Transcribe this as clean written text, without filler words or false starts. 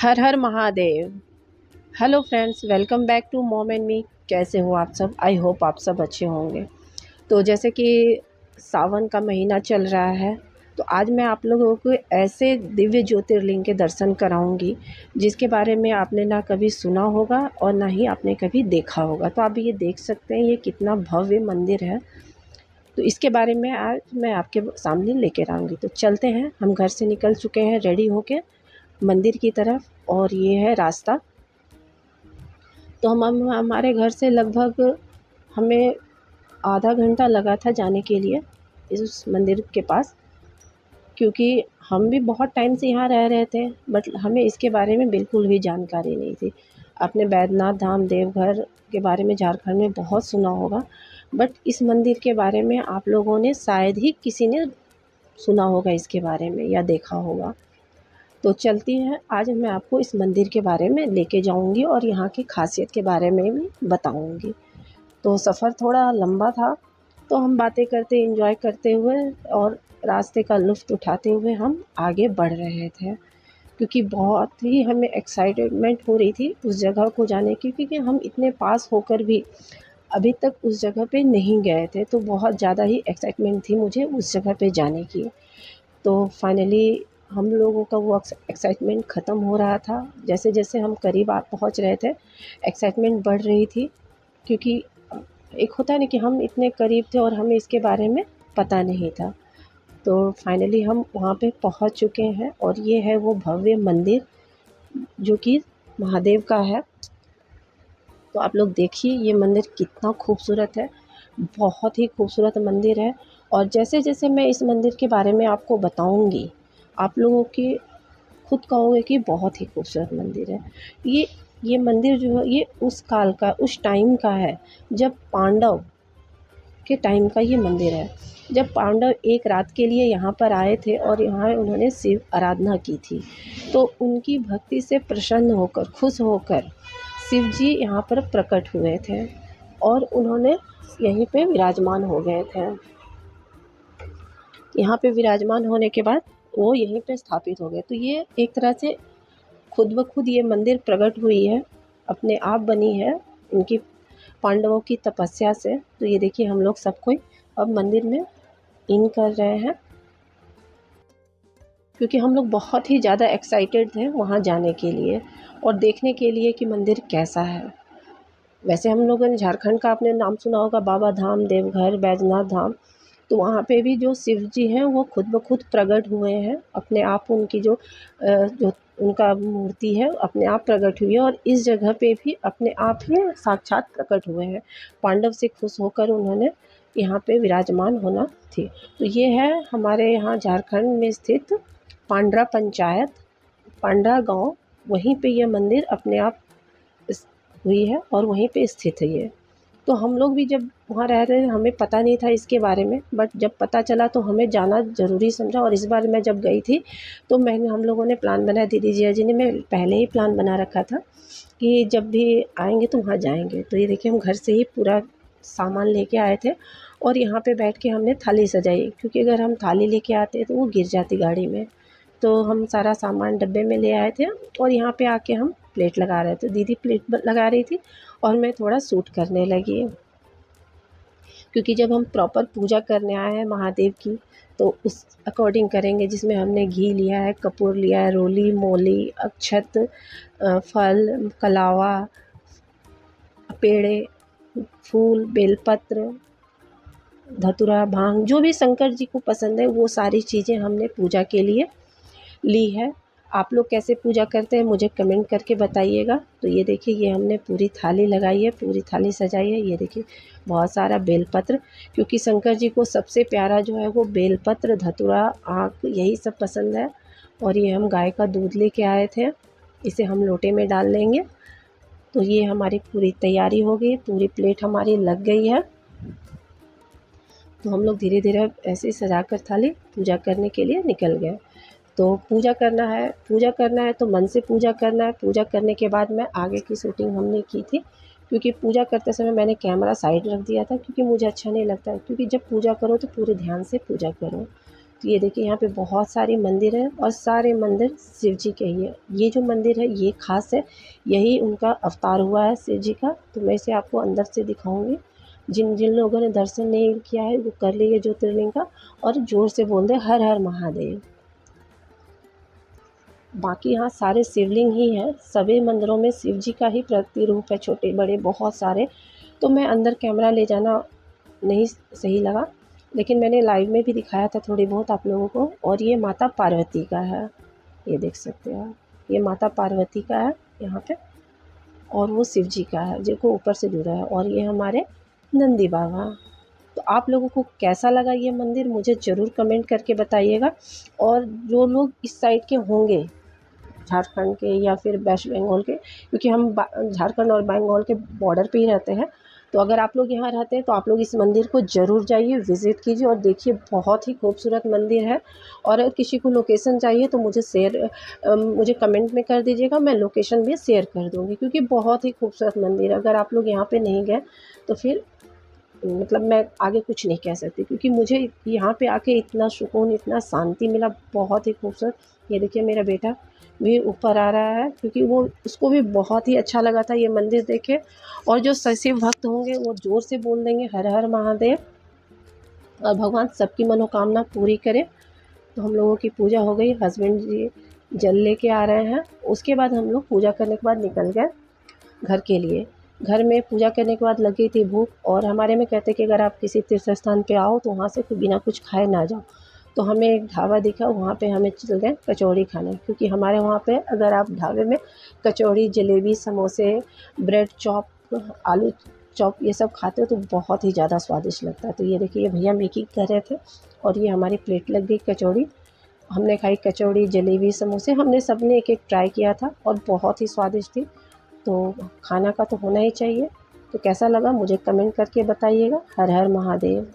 हर हर Mahadev. Hello friends, welcome back to mom and me. कैसे हो आप सब? आई होप आप सब अच्छे होंगे। तो जैसे कि सावन का महीना चल रहा है, तो आज मैं आप लोगों को ऐसे दिव्य ज्योतिर्लिंग के दर्शन कराऊंगी जिसके बारे में आपने ना कभी सुना होगा और ना ही आपने कभी देखा होगा। तो आप ये देख सकते हैं ये कितना भव्य मंदिर है। तो इसके बारे में आज मैं आपके सामने लेकर आऊँगी। तो चलते हैं, हम घर से निकल चुके हैं रेडी होके मंदिर की तरफ, और ये है रास्ता। तो हम हमारे घर से लगभग हमें आधा घंटा लगा था जाने के लिए इस मंदिर के पास, क्योंकि हम भी बहुत टाइम से यहाँ रह रहे थे, बट हमें इसके बारे में बिल्कुल भी जानकारी नहीं थी। आपने बैद्यनाथ धाम देवघर के बारे में झारखंड में बहुत सुना होगा, बट इस मंदिर के बारे में आप लोगों ने शायद ही किसी ने सुना होगा इसके बारे में या देखा होगा। तो चलती हैं, आज मैं आपको इस मंदिर के बारे में लेके जाऊंगी और यहाँ की खासियत के बारे में भी बताऊंगी। तो सफ़र थोड़ा लंबा था, तो हम बातें करते एंजॉय करते हुए और रास्ते का लुत्फ़ उठाते हुए हम आगे बढ़ रहे थे, क्योंकि बहुत ही हमें एक्साइटमेंट हो रही थी उस जगह को जाने की, क्योंकि हम इतने पास होकर भी अभी तक उस जगह पे नहीं गए थे। तो बहुत ज़्यादा ही एक्साइटमेंट थी मुझे उस जगह पे जाने की। तो फाइनली हम लोगों का वो एक्साइटमेंट ख़त्म हो रहा था। जैसे जैसे हम करीब पहुंच रहे थे, एक्साइटमेंट बढ़ रही थी, क्योंकि एक होता है ना कि हम इतने करीब थे और हमें इसके बारे में पता नहीं था। तो फाइनली हम वहाँ पे पहुँच चुके हैं, और ये है वो भव्य मंदिर जो कि महादेव का है। तो आप लोग देखिए ये मंदिर कितना खूबसूरत है, बहुत ही खूबसूरत मंदिर है। और जैसे जैसे मैं इस मंदिर के बारे में आपको बताऊंगी, आप लोगों की खुद कहोगे कि बहुत ही खूबसूरत मंदिर है। ये मंदिर जो है ये उस काल का, उस टाइम का है जब पांडव के टाइम का ये मंदिर है। जब पांडव एक रात के लिए यहाँ पर आए थे और यहाँ उन्होंने शिव आराधना की थी, तो उनकी भक्ति से प्रसन्न होकर, खुश होकर शिव जी यहाँ पर प्रकट हुए थे और उन्होंने यहीं पे विराजमान हो गए थे। यहाँ पे विराजमान होने के बाद वो यहीं पे स्थापित हो गए। तो ये एक तरह से खुद ब खुद ये मंदिर प्रकट हुई है, अपने आप बनी है उनकी पांडवों की तपस्या से। तो ये देखिए हम लोग सब कोई अब मंदिर में इन कर रहे हैं, क्योंकि हम लोग बहुत ही ज़्यादा एक्साइटेड थे वहाँ जाने के लिए और देखने के लिए कि मंदिर कैसा है। वैसे हम लोगों ने झारखंड का आपने नाम सुना होगा, बाबा धाम, देवघर, बैद्यनाथ धाम। तो वहाँ पे भी जो शिव जी हैं वो खुद ब खुद प्रकट हुए हैं अपने आप। उनकी जो उनका मूर्ति है अपने आप प्रकट हुई है, और इस जगह पे भी अपने आप ही साक्षात प्रकट हुए हैं। पांडव से खुश होकर उन्होंने यहाँ पे विराजमान होना थी। तो ये है हमारे यहाँ झारखंड में स्थित पांड्रा पंचायत, पांड्रा गांव, वहीं पे ये मंदिर अपने आप हुई है और वहीं पे स्थित है ये। तो हम लोग भी जब वहाँ रह रहे हमें पता नहीं था इसके बारे में, बट जब पता चला तो हमें जाना ज़रूरी समझा। और इस बार मैं जब गई थी तो हम लोगों ने प्लान बनाया, दीदी जिया जी ने, मैं पहले ही प्लान बना रखा था कि जब भी आएंगे तो वहाँ जाएंगे। तो ये देखिए हम घर से ही पूरा सामान लेके आए थे और यहाँ पे बैठ के हमने थाली सजाई, क्योंकि अगर हम थाली लेके आते तो वो गिर जाती गाड़ी में। तो हम सारा सामान डब्बे में ले आए थे और यहाँ पे आके हम प्लेट लगा रहे थे। दीदी प्लेट लगा रही थी और मैं थोड़ा शूट करने लगी, क्योंकि जब हम प्रॉपर पूजा करने आए हैं महादेव की तो उस अकॉर्डिंग करेंगे, जिसमें हमने घी लिया है, कपूर लिया है, रोली, मोली, अक्षत, फल, कलावा, पेड़े, फूल, बेलपत्र, धतूरा, भांग, जो भी शंकर जी को पसंद है वो सारी चीज़ें हमने पूजा के लिए ली है। आप लोग कैसे पूजा करते हैं मुझे कमेंट करके बताइएगा। तो ये देखिए ये हमने पूरी थाली लगाई है, पूरी थाली सजाई है। ये देखिए बहुत सारा बेलपत्र, क्योंकि शंकर जी को सबसे प्यारा जो है वो बेलपत्र, धतूरा, आँख, यही सब पसंद है। और ये हम गाय का दूध लेके आए थे, इसे हम लोटे में डाल लेंगे। तो ये हमारी पूरी तैयारी हो गई, पूरी प्लेट हमारी लग गई है। तो हम लोग धीरे धीरे ऐसे ही सजा कर थाली पूजा करने के लिए निकल गए। तो पूजा करना है तो मन से पूजा करना है। पूजा करने के बाद मैं आगे की शूटिंग हमने की थी, क्योंकि पूजा करते समय मैंने कैमरा साइड रख दिया था, क्योंकि मुझे अच्छा नहीं लगता है, क्योंकि जब पूजा करो तो पूरे ध्यान से पूजा करो। तो ये देखिए यहाँ पे बहुत सारे मंदिर हैं और सारे मंदिर शिव जी के ही है। ये जो मंदिर है ये ख़ास है, यही उनका अवतार हुआ है शिव जी का। तो मैं इसे आपको अंदर से दिखाऊंगी। जिन जिन लोगों ने दर्शन नहीं किया है वो कर लीजिए ज्योतिर्लिंग का और ज़ोर से बोल दें हर हर महादेव। बाकी यहाँ सारे शिवलिंग ही हैं, सभी मंदिरों में शिव जी का ही प्रतिरूप है, छोटे बड़े बहुत सारे। तो मैं अंदर कैमरा ले जाना नहीं सही लगा, लेकिन मैंने लाइव में भी दिखाया था थोड़ी बहुत आप लोगों को। और ये माता पार्वती का है, ये देख सकते हो आप, ये माता पार्वती का है यहाँ पे। और वो शिव जी का है जो को ऊपर से जुड़ा है। और ये हमारे नंदी बाबा। तो आप लोगों को कैसा लगा ये मंदिर मुझे ज़रूर कमेंट करके बताइएगा। और जो लोग इस साइड के होंगे, झारखंड के या फिर वेस्ट बंगाल के, क्योंकि हम झारखंड और बंगाल के बॉर्डर पे ही रहते हैं, तो अगर आप लोग यहाँ रहते हैं तो आप लोग इस मंदिर को ज़रूर जाइए, विज़िट कीजिए और देखिए, बहुत ही खूबसूरत मंदिर है। और अगर किसी को लोकेशन चाहिए तो मुझे कमेंट में कर दीजिएगा, मैं लोकेशन भी शेयर कर दूँगी, क्योंकि बहुत ही खूबसूरत मंदिर है। अगर आप लोग यहाँ पे नहीं गए तो फिर मतलब मैं आगे कुछ नहीं कह सकती, क्योंकि मुझे यहाँ पे आके इतना सुकून, इतना शांति मिला, बहुत ही खूबसूरत। ये देखिए मेरा बेटा भी ऊपर आ रहा है, क्योंकि वो उसको भी बहुत ही अच्छा लगा था ये मंदिर देखे। और जो शिव भक्त होंगे वो ज़ोर से बोल देंगे हर हर महादेव, और भगवान सबकी मनोकामना पूरी करे। तो हम लोगों की पूजा हो गई, हस्बैंड जी जल लेके आ रहे हैं। उसके बाद हम लोग पूजा करने के बाद निकल गए घर के लिए। घर में पूजा करने के बाद लगी थी भूख, और हमारे में कहते कि अगर आप किसी तीर्थ स्थान पे आओ तो वहाँ से बिना कुछ खाए ना जाओ। तो हमें एक ढाबा दिखा, वहाँ पे हमें चल गए कचौड़ी खाने, क्योंकि हमारे वहाँ पे अगर आप ढाबे में कचौड़ी, जलेबी, समोसे, ब्रेड चॉप, आलू चॉप ये सब खाते हो तो बहुत ही ज़्यादा स्वादिष्ट लगता है। तो ये देखिए, ये भैया मेकिंग कर रहे थे और ये हमारी प्लेट लग गई कचौड़ी। हमने खाई कचौड़ी, जलेबी, समोसे, हमने सबने एक-एक ट्राई किया था और बहुत ही स्वादिष्ट थी। तो खाना का तो होना ही चाहिए। तो कैसा लगा मुझे कमेंट करके बताइएगा। हर हर महादेव।